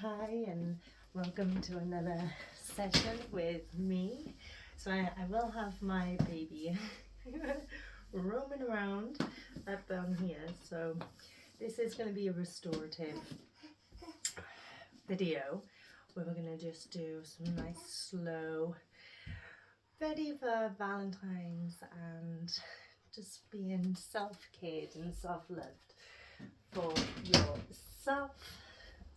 Hi, and welcome to another session with me. So I will have my baby roaming around up down here. So this is going to be a restorative video where we're going to just do some nice slow, ready for Valentine's and just being self-cared and self-loved for yourself,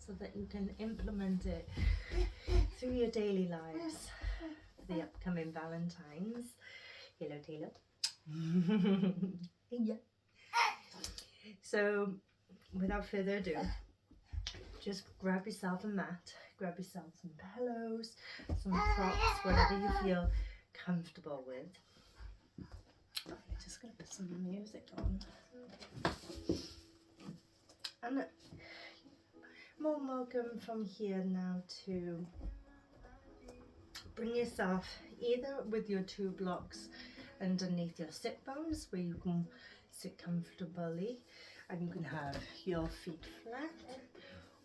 so that you can implement it through your daily lives for the upcoming Valentines. Hello, Taylor. Yeah. So, without further ado, just grab yourself a mat, grab yourself some pillows, some props, whatever you feel comfortable with. I'm just going to put some music on. And more welcome from here now to bring yourself either with your two blocks underneath your sit bones where you can sit comfortably and you can have your feet flat,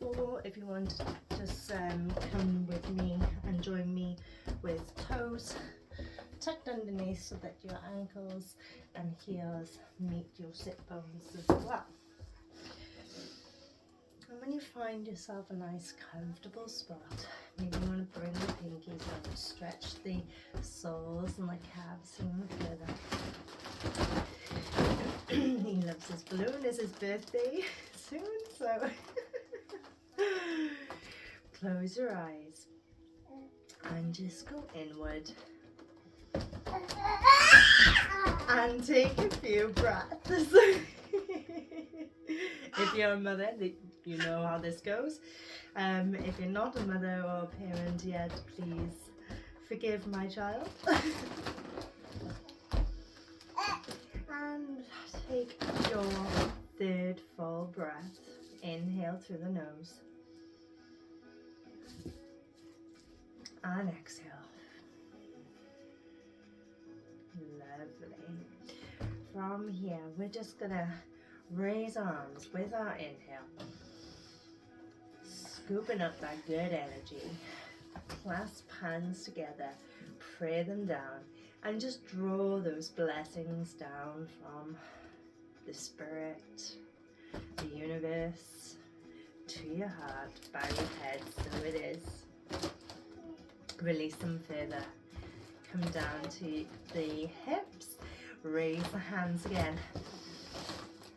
or if you want to just come with me and join me with toes tucked underneath so that your ankles and heels meet your sit bones as well. And when you find yourself a nice comfortable spot, maybe you want to bring the pinkies up, stretch the soles and the calves even further. He loves his balloon. It's his birthday soon, so close your eyes and just go inward and take a few breaths. If you're a mother, you know how this goes. If you're not a mother or a parent yet, please forgive my child. And take your third full breath. Inhale through the nose. And exhale. Lovely. From here, we're just gonna raise arms with our inhale. Scooping up that good energy. Clasp hands together. Pray them down. And just draw those blessings down from the spirit, the universe, to your heart, bow your head, so it is. Release them further. Come down to the hips, raise the hands again.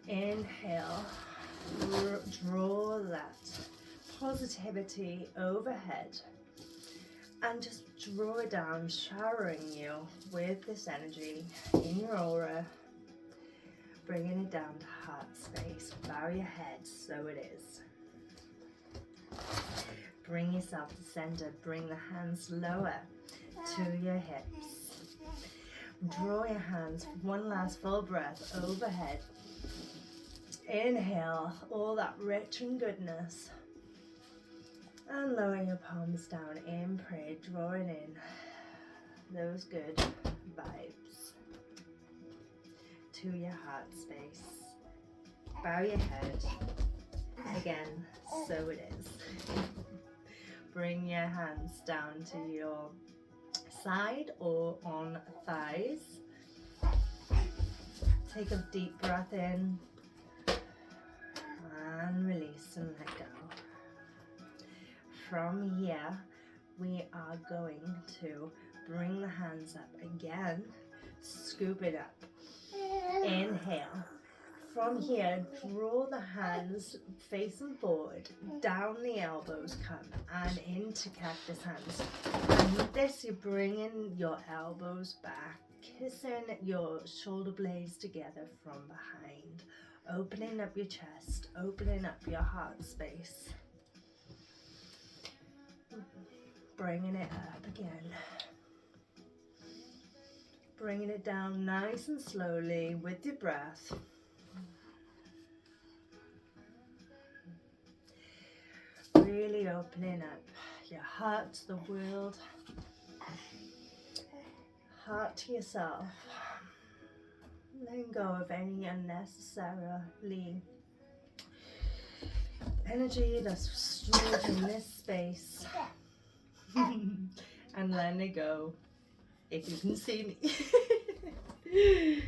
Inhale, draw that positivity overhead. And just draw it down, showering you with this energy in your aura, bringing it down to heart space. Bow your head, so it is. Bring yourself to center, bring the hands lower to your hips. Draw your hands, one last full breath overhead. Inhale all that rich and goodness. And lower your palms down in prayer, drawing in those good vibes to your heart space. Bow your head again, so it is. Bring your hands down to your side or on thighs. Take a deep breath in and release and let go. From here, we are going to bring the hands up again, scoop it up. Inhale. From here, draw the hands facing forward, down the elbows come, and into cactus hands. And with this, you're bringing your elbows back, kissing your shoulder blades together from behind, opening up your chest, opening up your heart space. Bringing it up again. Bringing it down nice and slowly with your breath. Really opening up your heart to the world, heart to yourself. Letting go of any unnecessarily energy that's stored in this space. And let it go, if you can see me.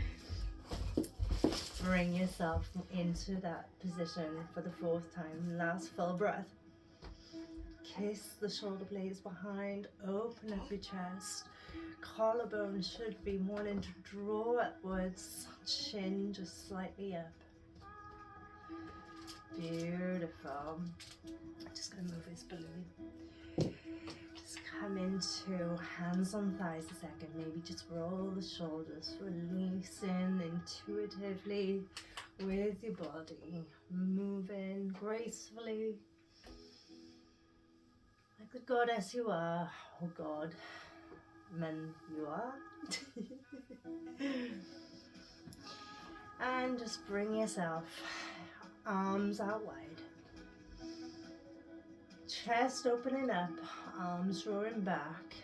Bring yourself into that position for the 4th time. Last full breath. Kiss the shoulder blades behind, open up your chest. Collarbone should be wanting to draw upwards, chin just slightly up. Beautiful. I'm just going to move this balloon. Just come into hands on thighs a second. Maybe just roll the shoulders, releasing intuitively with your body. Moving gracefully. Like the goddess you are, oh God, man you are. And just bring yourself arms out wide. Chest opening up, arms drawing back.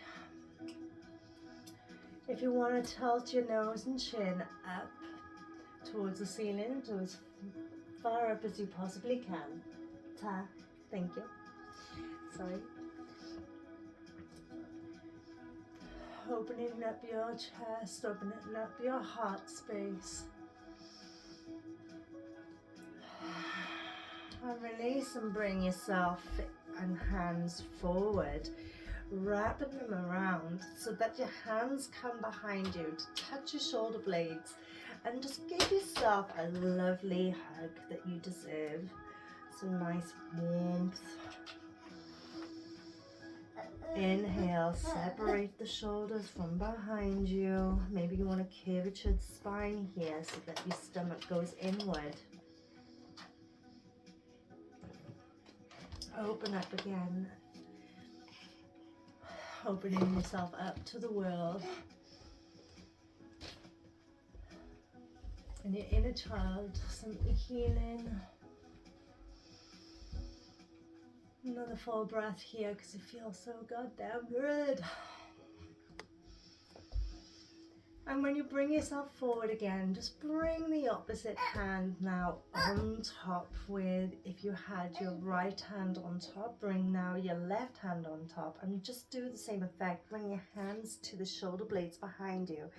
If you want to tilt your nose and chin up towards the ceiling, to as far up as you possibly can. Thank you. Sorry. Opening up your chest, opening up your heart space. And release and bring yourself and hands forward, wrapping them around so that your hands come behind you to touch your shoulder blades, and just give yourself a lovely hug that you deserve. Some nice warmth. Inhale, separate the shoulders from behind you. Maybe you want to curvature the spine here so that your stomach goes inward. Open up again. Opening yourself up to the world. And your inner child, some healing. Another full breath here because it feels so goddamn good. And when you bring yourself forward again, just bring the opposite hand now on top with, if you had your right hand on top, bring now your left hand on top, and just do the same effect. Bring your hands to the shoulder blades behind you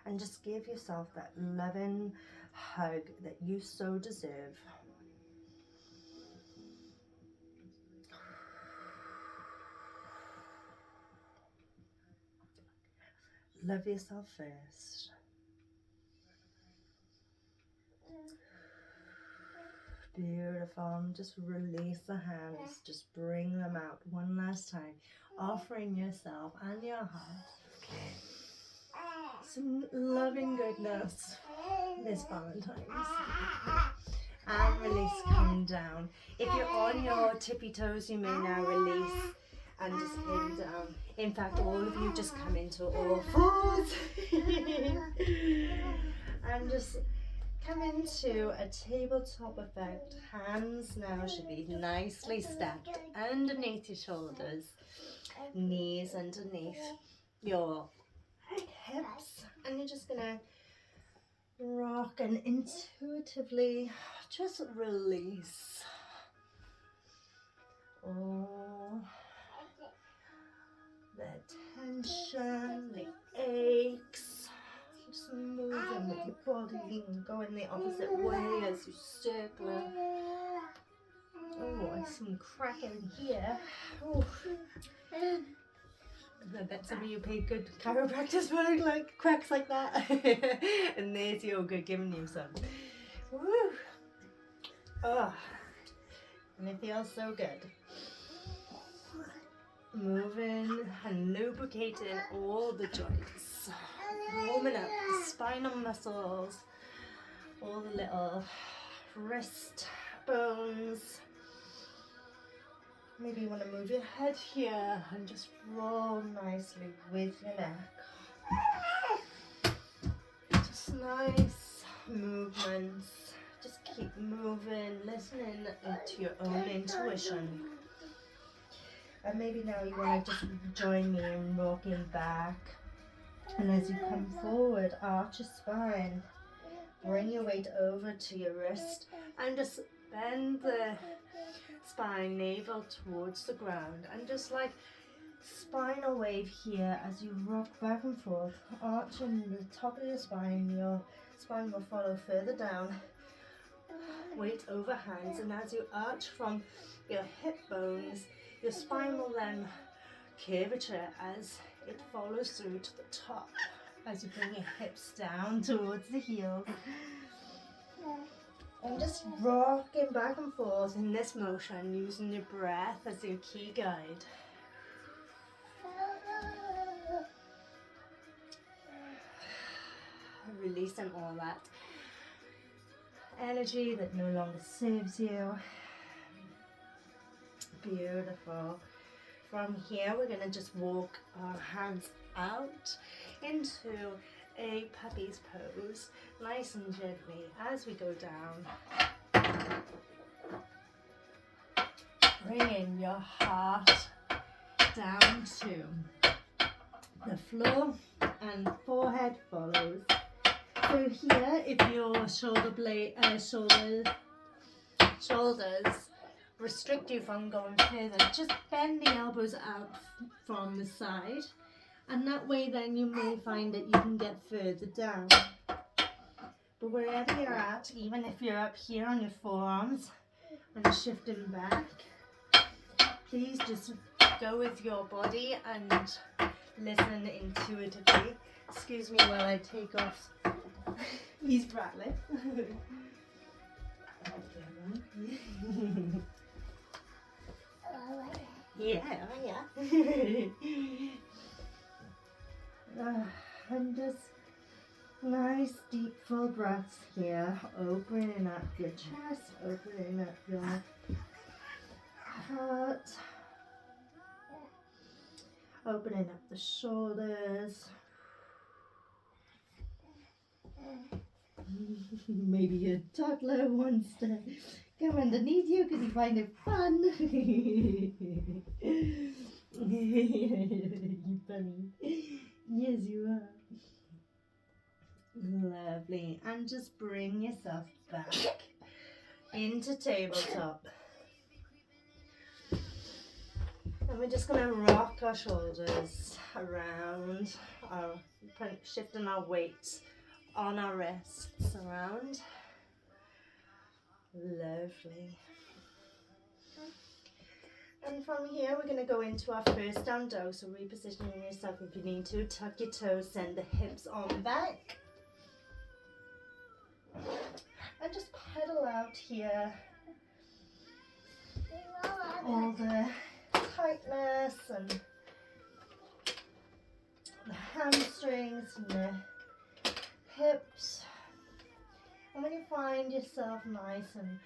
and just give yourself that loving hug that you so deserve. Love yourself first. Beautiful. Just release the hands. Just bring them out one last time. Offering yourself and your heart some loving goodness this Valentine's. And release, come down. If you're on your tippy toes, you may now release and just come down. In fact, all of you just come into all fours. And just come into a tabletop effect. Hands now should be nicely stacked underneath your shoulders. Knees underneath your hips. And you're just going to rock and intuitively just release all the tension, the aches. Just moving with your body and going the opposite way as you circle it. Oh, I see some cracking here. Oh. I bet some of you paid good chiropractors for like cracks like that. And there's yoga giving you some. Woo! Oh, and it feels so good. Moving and lubricating all the joints. Warming up the spinal muscles, all the little wrist bones. Maybe you want to move your head here and just roll nicely with your neck. Just nice movements. Just keep moving, listening to your own intuition. And maybe now you want to just join me in rocking back. And as you come forward, arch your spine. Bring your weight over to your wrist and just bend the spine, navel towards the ground, and just like spinal wave here as you rock back and forth, arching the top of your spine will follow further down, weight over hands, and as you arch from your hip bones, your spine will then curvature as it follows through to the top, as you bring your hips down towards the heels. And just rocking back and forth in this motion, using your breath as your key guide. Releasing all that energy that no longer serves you. Beautiful. From here, we're going to just walk our hands out into a puppy's pose, nice and gently as we go down. Bringing your heart down to the floor and forehead follows. So here, if your shoulders restrict you from going further, just bend the elbows out from the side, and that way then you may find that you can get further down. But wherever you're at, even if you're up here on your forearms and shifting back, please just go with your body and listen intuitively. Excuse me while I take off. He's rattling. Yeah. And just nice deep full breaths here, opening up your chest, opening up your heart, opening up the shoulders. Maybe your toddler wants to come underneath you because you find it fun. You funny. Yes, you are. Lovely. And just bring yourself back into tabletop. And we're just going to rock our shoulders around, shifting our weight on our wrists around. Lovely. And from here we're going to go into our first down dog, so repositioning yourself if you need to. Tuck your toes, send the hips on back. And just pedal out here all the tightness and the hamstrings and the hips. And when you find yourself nice and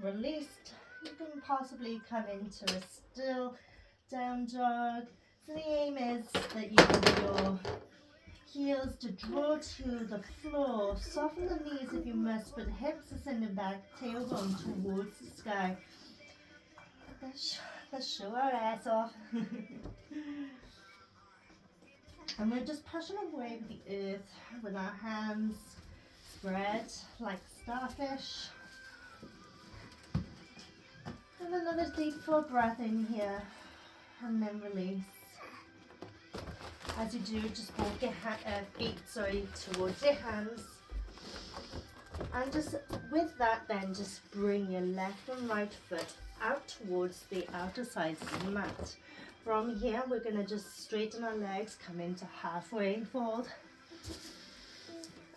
released, you can possibly come into a still down dog. So the aim is that you want your heels to draw to the floor. Soften the knees if you must, but hips are sending back, tailbone towards the sky. Let's show our ass off. And we're just pushing away with the earth with our hands spread like starfish. And another deep full breath in here, and then release. As you do, just walk your feet towards your hands. And just with that then, just bring your left and right foot out towards the outer sides of the mat. From here, we're going to just straighten our legs, come into halfway fold,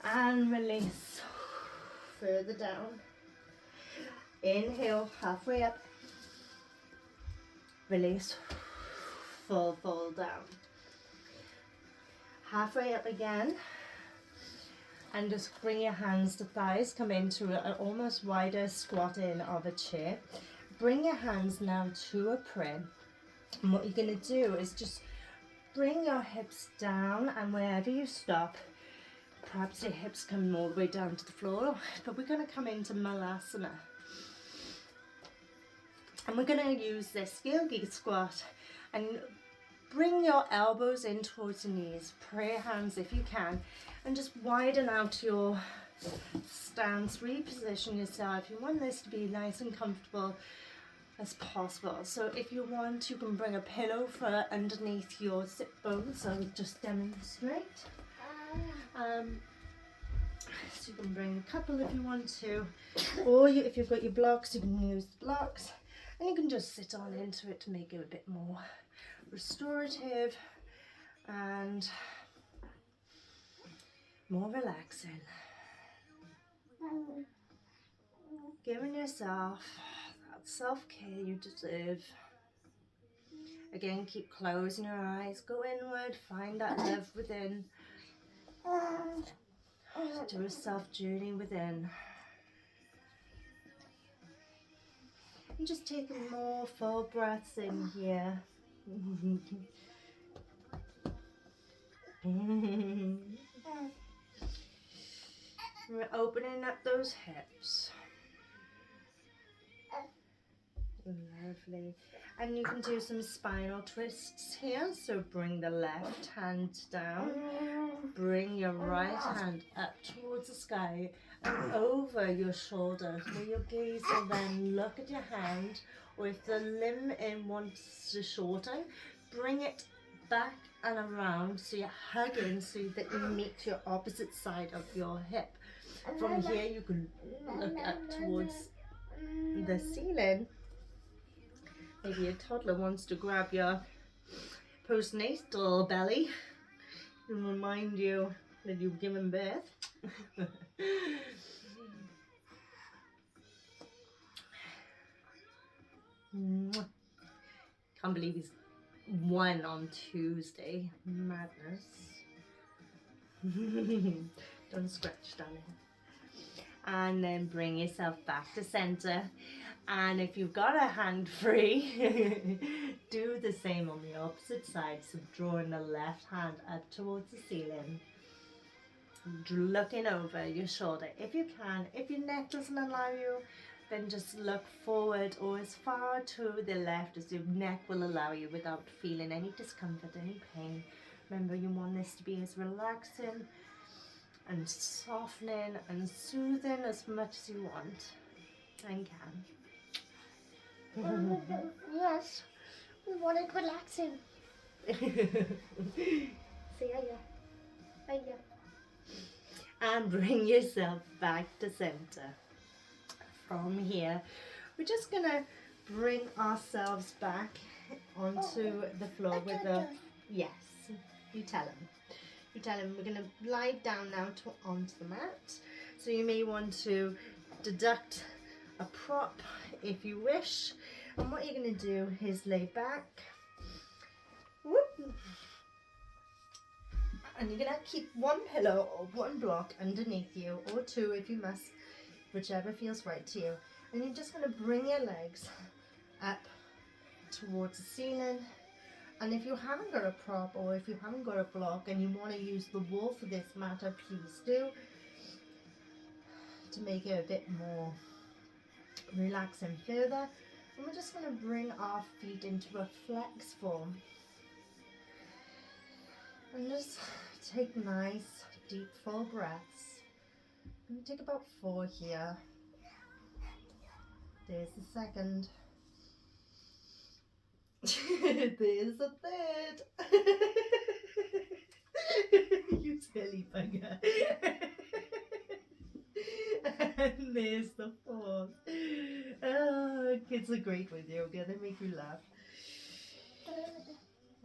and release further down. Inhale, halfway up, release, full fold down. Halfway up again, and just bring your hands to thighs, come into an almost wider squat in of a chair. Bring your hands now to a prayer. And what you're going to do is just bring your hips down, and wherever you stop, perhaps your hips come all the way down to the floor, but we're going to come into Malasana. And we're going to use this yogi squat, and bring your elbows in towards the knees, prayer hands if you can, and just widen out your stance, reposition yourself. You want this to be nice and comfortable. as possible. So if you want, you can bring a pillow for underneath your sit bones. So I'll just demonstrate. So you can bring a couple if you want to, or if you've got your blocks, you can use the blocks, and you can just sit on into it to make it a bit more restorative and more relaxing. Giving yourself that self-care you deserve. Again, keep closing your eyes, go inward, find that love within. Do a self-journey within. And just taking more full breaths in here. We're opening up those hips. Lovely. And you can do some spinal twists here. So bring the left hand down. Bring your right hand up towards the sky and over your shoulder, where your gaze will then look at your hand, or if the limb in wants to shorten, bring it back and around so you're hugging so that you meet your opposite side of your hip. From here you can look up towards the ceiling. Maybe a toddler wants to grab your postnatal belly and remind you that you've given birth. Can't believe he's 1 on Tuesday. Madness. Don't scratch, darling. And then bring yourself back to center. And if you've got a hand free, do the same on the opposite side. So drawing the left hand up towards the ceiling, looking over your shoulder if you can. If your neck doesn't allow you, then just look forward or as far to the left as your neck will allow you without feeling any discomfort, any pain. Remember, you want this to be as relaxing and softening and soothing as much as you want and can. Yes, we want it relaxing. Say hiya. And bring yourself back to center. From here, we're just gonna bring ourselves back onto the floor with a yes. You tell him. We're gonna lie down now onto the mat. So you may want to deduct a prop if you wish. And what you're gonna do is lay back. Whoop. And you're gonna keep one pillow or one block underneath you, or two if you must, whichever feels right to you. And you're just gonna bring your legs up towards the ceiling. And if you haven't got a prop or if you haven't got a block and you want to use the wall for this matter, please do, to make it a bit more relaxing further. And we're just going to bring our feet into a flex form. And just take nice, deep, full breaths. And take about 4 here. There's the second. There's the third. You silly bugger. And there's the fourth. Oh, kids are great with yoga. They make you laugh.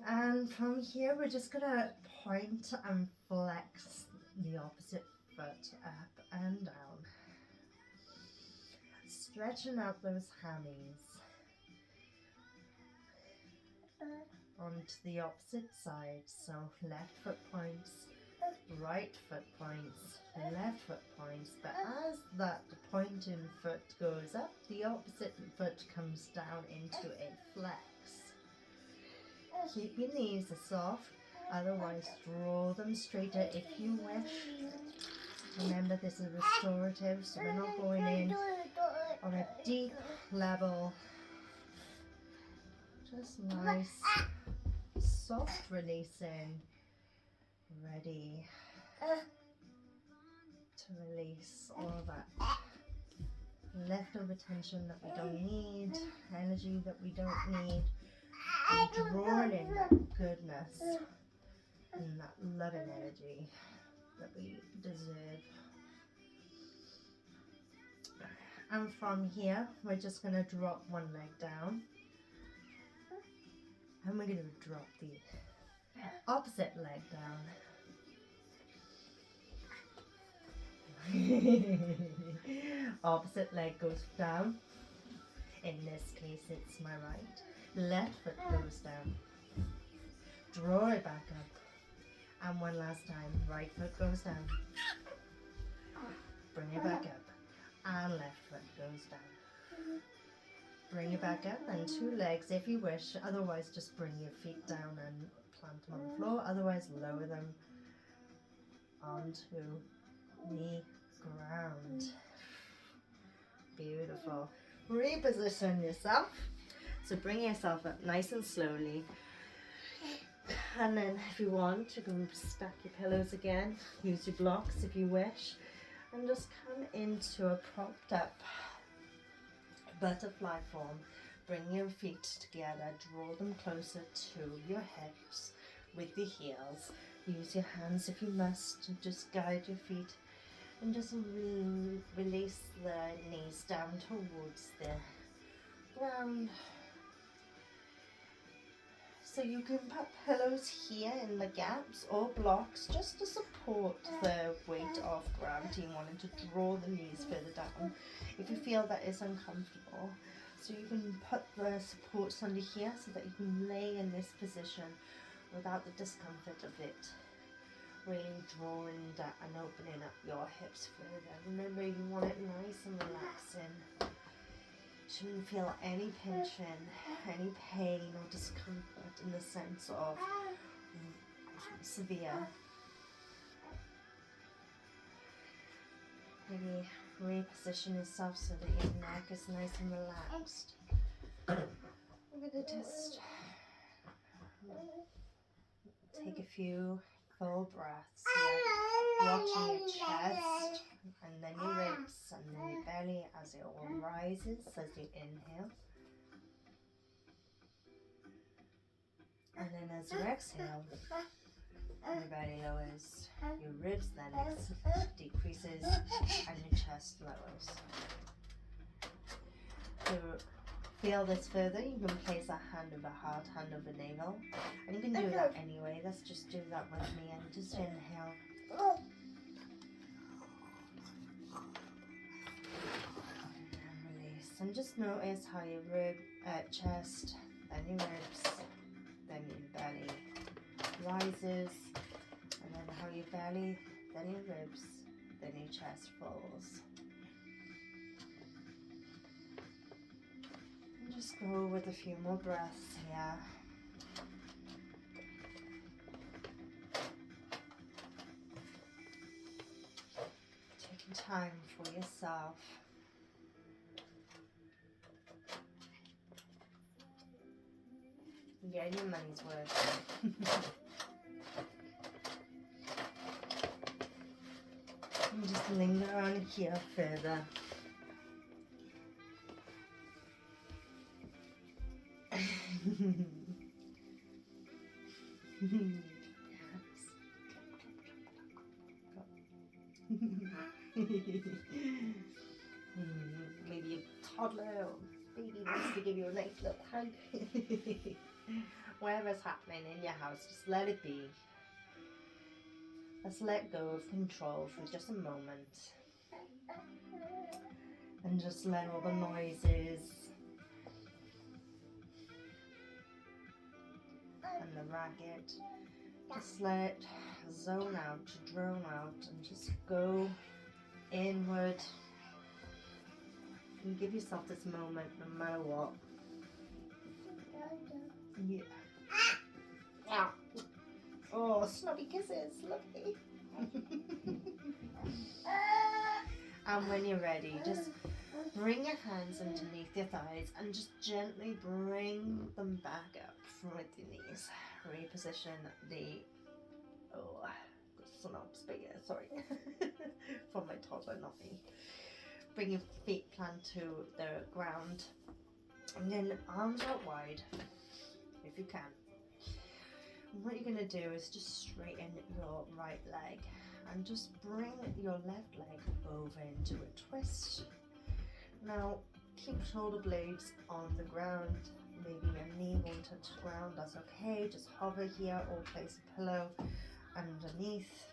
And from here, we're just gonna point and flex the opposite foot up and down. Stretching out those hammies. Onto the opposite side, so left foot points, right foot points, left foot points, but as that pointing foot goes up, the opposite foot comes down into a flex. Keep your knees soft, otherwise draw them straighter if you wish. Remember, this is restorative, so we're not going in on a deep level. Just nice, soft releasing, ready to release all that leftover tension that we don't need, energy that we don't need, and drawing in that goodness and that loving energy that we deserve. And from here, we're just going to drop one leg down, and we're going to drop the opposite leg down. Opposite leg goes down. In this case, it's my right. Left foot goes down. Draw it back up. And one last time, right foot goes down. Bring it back up. And left foot goes down. Bring it back up, and two legs if you wish. Otherwise, just bring your feet down and plant them on the floor. Otherwise, lower them onto the ground. Beautiful. Reposition yourself. So bring yourself up nice and slowly. And then if you want, you can stack your pillows again. Use your blocks if you wish. And just come into a propped up butterfly form. Bring your feet together. Draw them closer to your hips with the heels. Use your hands if you must to just guide your feet. And just release the knees down towards the ground. So you can put pillows here in the gaps or blocks just to support the weight of gravity, wanting to draw the knees further down if you feel that is uncomfortable. So you can put the supports under here so that you can lay in this position without the discomfort of it. Really drawing that and opening up your hips further. Remember, you want it nice and relaxing. Shouldn't feel any tension, any pain or discomfort in the sense of severe. Maybe reposition yourself so that your neck is nice and relaxed. I'm going to just take a few full breaths here, watching your chest and then your ribs and then your belly as it all rises as you inhale. And then as you exhale, your belly lowers, your ribs then decreases and your chest lowers. To feel this further, you can place a hand over heart, hand over navel, and you can do that anyway. Let's just do that with me and just inhale. And release. And just notice how your chest, then your ribs, then your belly rises, and then how your belly, then your ribs, then your chest falls. And just go with a few more breaths here. Taking time for yourself. Get your money's worth. And just linger on here further. Maybe a toddler or baby wants to give you a nice little hug. Whatever's happening in your house, just let it be. Let's let go of control for just a moment. And just let all the noises and the racket, just let it zone out, drone out, and just go inward. And give yourself this moment no matter what. Yeah. Yeah. Oh, snobby kisses, lovely. And when you're ready, just bring your hands underneath your thighs and just gently bring them back up with your knees. Reposition the snobs, but yeah, sorry. For my toddler, not me. bring your feet plant to the ground, and then arms out wide if you can. And what you're going to do is just straighten your right leg and just bring your left leg over into a twist. Now keep shoulder blades on the ground. Maybe your knee won't touch the ground, that's okay. Just hover here or place a pillow underneath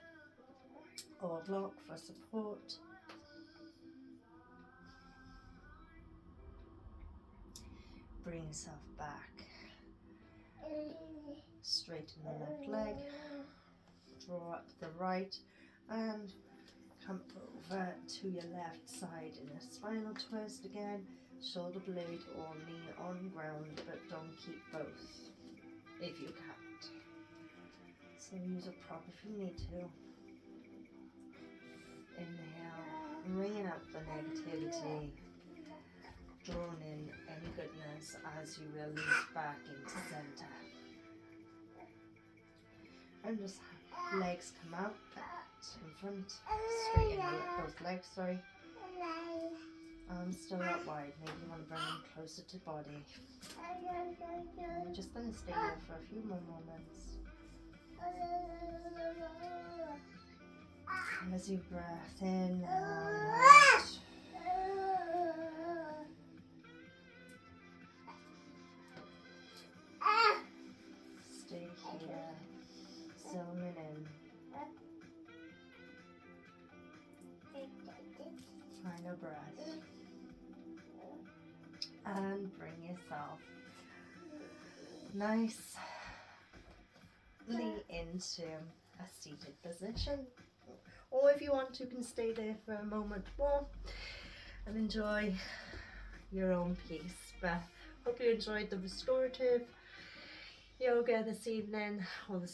or a block for support. Bring yourself back. Straighten the left leg. Draw up the right and come over to your left side in a spinal twist again. Shoulder blade or knee on ground, but don't keep both if you can't. So use a prop if you need to. Inhale, bringing out the negativity, drawing in any goodness as you release back into center. And just legs come out in front, straighten both legs, sorry. Arms still out wide, maybe you want to bring them closer to body. And you're just going to stay here for a few more moments. And as you breath in and out. Stay here, zooming in. Final breath. And bring yourself nicely into a seated position. Or if you want to, you can stay there for a moment more and enjoy your own peace. But hope you enjoyed the restorative yoga this evening, or this